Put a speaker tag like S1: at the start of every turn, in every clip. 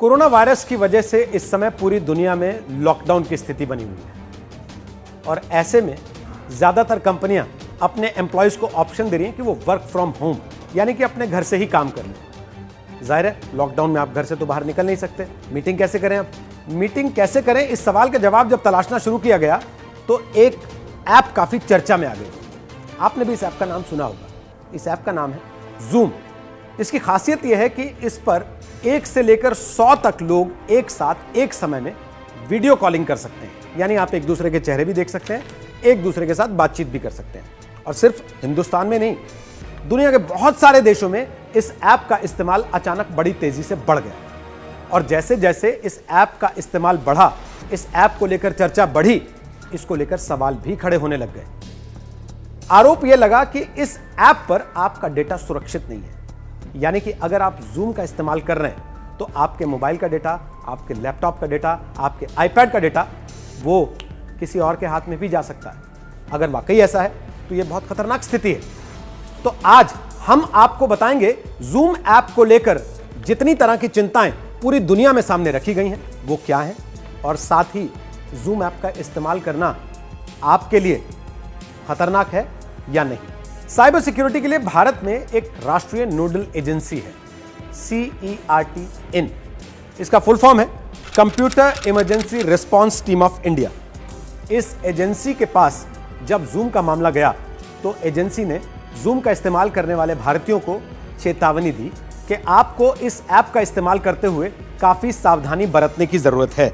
S1: Corona virus की वजह से इस समय पूरी दुनिया में लॉकडाउन की स्थिति बनी हुई है और ऐसे में ज़्यादातर कंपनियां अपने एम्प्लॉयज़ को ऑप्शन दे रही हैं कि वो वर्क फ्रॉम होम यानी कि अपने घर से ही काम कर लें। जाहिर है लॉकडाउन में आप घर से तो बाहर निकल नहीं सकते। मीटिंग कैसे करें? आप मीटिंग कैसे करें, इस सवाल का जवाब जब तलाशना शुरू किया गया तो एक ऐप काफ़ी चर्चा में आ गई। आपने भी इस ऐप का नाम सुना होगा। इस ऐप का नाम है जूम। इसकी खासियत यह है कि इस पर 1 से लेकर 100 तक लोग एक साथ एक समय में वीडियो कॉलिंग कर सकते हैं, यानी आप एक दूसरे के चेहरे भी देख सकते हैं, एक दूसरे के साथ बातचीत भी कर सकते हैं। और सिर्फ हिंदुस्तान में नहीं, दुनिया के बहुत सारे देशों में इस ऐप का इस्तेमाल अचानक बड़ी तेजी से बढ़ गया। और जैसे जैसे इस ऐप का इस्तेमाल बढ़ा, इस ऐप को लेकर चर्चा बढ़ी, इसको लेकर सवाल भी खड़े होने लग गए। आरोप यह लगा कि इस ऐप पर आपका डेटा सुरक्षित नहीं है, यानी कि अगर आप जूम का इस्तेमाल कर रहे हैं तो आपके मोबाइल का डेटा, आपके लैपटॉप का डेटा, आपके आईपैड का डेटा वो किसी और के हाथ में भी जा सकता है। अगर वाकई ऐसा है तो यह बहुत खतरनाक स्थिति है। तो आज हम आपको बताएंगे जूम ऐप को लेकर जितनी तरह की चिंताएं पूरी दुनिया में सामने रखी गई हैं वो क्या है, और साथ ही जूम ऐप का इस्तेमाल करना आपके लिए खतरनाक है या नहीं। साइबर सिक्योरिटी के लिए भारत में एक राष्ट्रीय नोडल एजेंसी है, CERT-IN। इसका फुल फॉर्म है computer emergency response team of India. इस एजेंसी के पास जब जूम का मामला गया तो एजेंसी ने जूम का इस्तेमाल करने वाले भारतीयों को चेतावनी दी कि आपको इस ऐप का इस्तेमाल करते हुए काफी सावधानी बरतने की जरूरत है,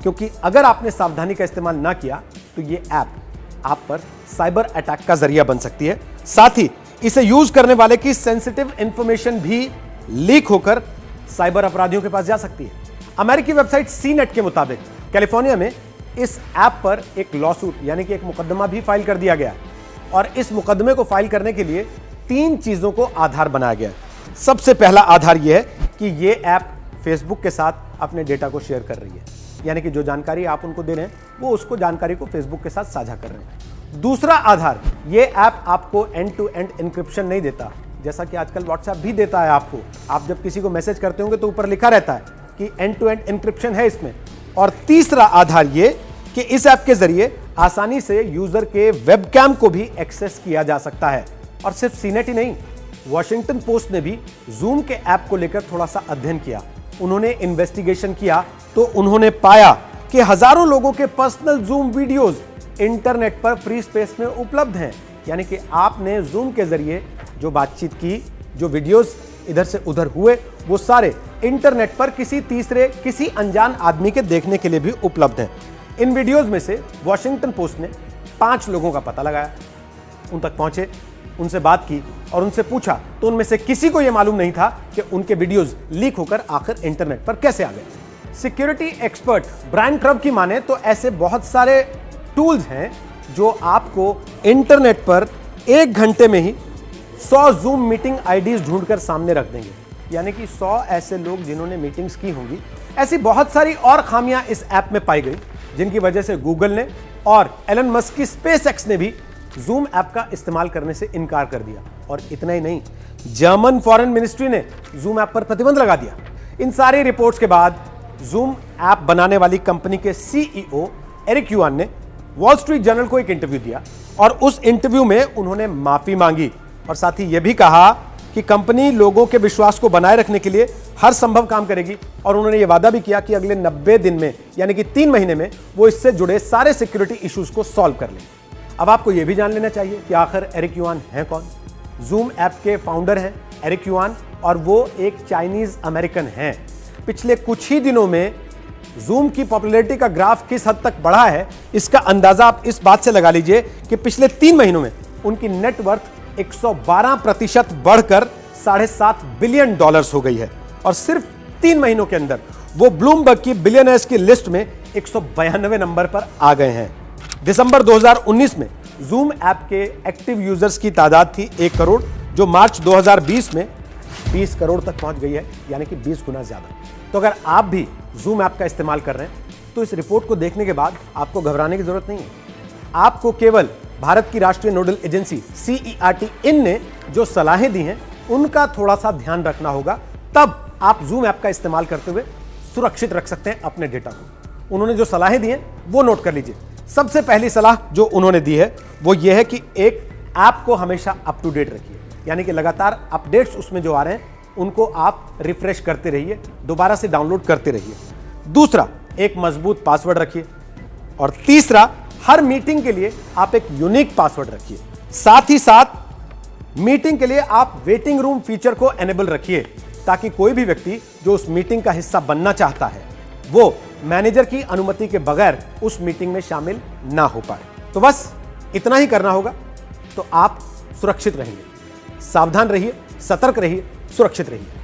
S1: क्योंकि अगर आपने सावधानी का इस्तेमाल ना किया तो ये ऐप आप पर साइबर अटैक का जरिया बन सकती है। साथ ही इसे यूज करने वाले की सेंसिटिव इंफॉर्मेशन भी लीक होकर साइबर अपराधियों के पास जा सकती है। अमेरिकी वेबसाइट CNET के मुताबिक कैलिफोर्निया में इस ऐप पर एक लॉसूट यानी कि एक मुकदमा भी फाइल कर दिया गया, और इस मुकदमे को फाइल करने के लिए 3 चीजों को आधार बनाया गया। सबसे पहला आधार यह है कि यह ऐप फेसबुक के साथ अपने डेटा को शेयर कर रही है, यानी कि जो जानकारी आप उनको दे रहे हैं वो उसको जानकारी को फेसबुक के साथ साझा कर रहे हैं। दूसरा आधार, ये ऐप आपको एंड टू एंड एन्क्रिप्शन नहीं देता, जैसा कि आजकल व्हाट्सएप भी देता है आपको। आप जब किसी को मैसेज करते होंगे तो ऊपर लिखा रहता है कि एंड टू एंड एन्क्रिप्शन है इसमें। और तीसरा आधार ये कि इस ऐप के जरिए आसानी से यूजर के वेबकैम को भी एक्सेस किया जा सकता है। और सिर्फ CNET ही नहीं, वॉशिंगटन पोस्ट ने भी जूम के ऐप को लेकर थोड़ा सा अध्ययन किया। उन्होंने इन्वेस्टिगेशन किया तो उन्होंने पाया कि हजारों लोगों के पर्सनल जूम वीडियोस इंटरनेट पर फ्री स्पेस में उपलब्ध हैं, यानी कि आपने जूम के जरिए जो बातचीत की, जो वीडियोस इधर से उधर हुए, वो सारे इंटरनेट पर किसी अनजान आदमी के देखने के लिए भी उपलब्ध हैं। इन वीडियोस में से वॉशिंगटन पोस्ट ने 5 लोगों का पता लगाया, उन तक पहुंचे, उनसे बात की और उनसे पूछा तो उनमें से किसी को यह मालूम नहीं था कि उनके वीडियोस लीक होकर आखिर इंटरनेट पर कैसे आ गए। सिक्योरिटी एक्सपर्ट ब्रायन क्रब की माने तो ऐसे बहुत सारे टूल्स हैं जो आपको इंटरनेट पर 1 घंटे में ही 100 जूम मीटिंग आईडीज ढूंढकर सामने रख देंगे, यानी कि 100 ऐसे लोग जिन्होंने मीटिंग्स की होंगी। ऐसी बहुत सारी और खामियां इस ऐप में पाई गई, जिनकी वजह से गूगल ने और एलन मस्क की SpaceX ने भी जूम ऐप का इस्तेमाल करने से इनकार कर दिया। और इतना ही नहीं, जर्मन फॉरेन मिनिस्ट्री ने जूम ऐप पर प्रतिबंध लगा दिया। इन सारी रिपोर्ट्स के बाद जूम ऐप बनाने वाली कंपनी के CEO एरिक युआन ने वॉल स्ट्रीट जर्नल को एक इंटरव्यू दिया, और उस इंटरव्यू में उन्होंने माफी मांगी और साथ ही यह भी कहा कि कंपनी लोगों के विश्वास को बनाए रखने के लिए हर संभव काम करेगी। और उन्होंने यह वादा भी किया कि अगले 90 दिन में, यानी कि 3 महीने में, वो इससे जुड़े सारे सिक्योरिटी इश्यूज को सॉल्व कर लेंगे। अब आपको यह भी जान लेना चाहिए कि आखिर एरिक युआन हैं कौन। जूम ऐप के फाउंडर हैं एरिक युआन, और वो एक चाइनीज अमेरिकन हैं। पिछले कुछ ही दिनों में जूम की पॉपुलैरिटी का ग्राफ किस हद तक बढ़ा है, इसका अंदाजा आप इस बात से लगा लीजिए कि पिछले 3 महीनों में उनकी नेटवर्थ 112% बढ़कर $7.5 बिलियन हो गई है। और सिर्फ 3 महीनों के अंदर वो ब्लूमबर्ग की बिलियनर्स की लिस्ट में 192 नंबर पर आ गए हैं। दिसंबर 2019 में जूम ऐप के एक्टिव यूजर्स की तादाद थी 1 करोड़, जो मार्च 2020 में 20 करोड़ तक पहुंच गई है, यानी कि 20 गुना ज्यादा। तो अगर आप भी जूम ऐप का इस्तेमाल कर रहे हैं तो इस रिपोर्ट को देखने के बाद आपको घबराने की जरूरत नहीं है। आपको केवल भारत की राष्ट्रीय नोडल एजेंसी CERT-IN ने जो सलाहें दी हैं उनका थोड़ा सा ध्यान रखना होगा, तब आप जूम ऐप का इस्तेमाल करते हुए सुरक्षित रख सकते हैं अपने डेटा को। उन्होंने जो सलाहें दी हैं वो नोट कर लीजिए। सबसे पहली सलाह जो उन्होंने दी है वो ये है कि एक ऐप को हमेशा अप टू डेट रखिए, यानी कि लगातार अपडेट्स उसमें जो आ रहे हैं उनको आप रिफ्रेश करते रहिए, दोबारा से डाउनलोड करते रहिए। दूसरा, एक मजबूत पासवर्ड रखिए। और तीसरा, हर मीटिंग के लिए आप एक यूनिक पासवर्ड रखिए। साथ ही साथ मीटिंग के लिए आप वेटिंग रूम फीचर को एनेबल रखिए, ताकि कोई भी व्यक्ति जो उस मीटिंग का हिस्सा बनना चाहता है वो मैनेजर की अनुमति के बगैर उस मीटिंग में शामिल ना हो पाए। तो बस इतना ही करना होगा, तो आप सुरक्षित रहेंगे। सावधान रहिए, सतर्क रहिए, सुरक्षित रहिए।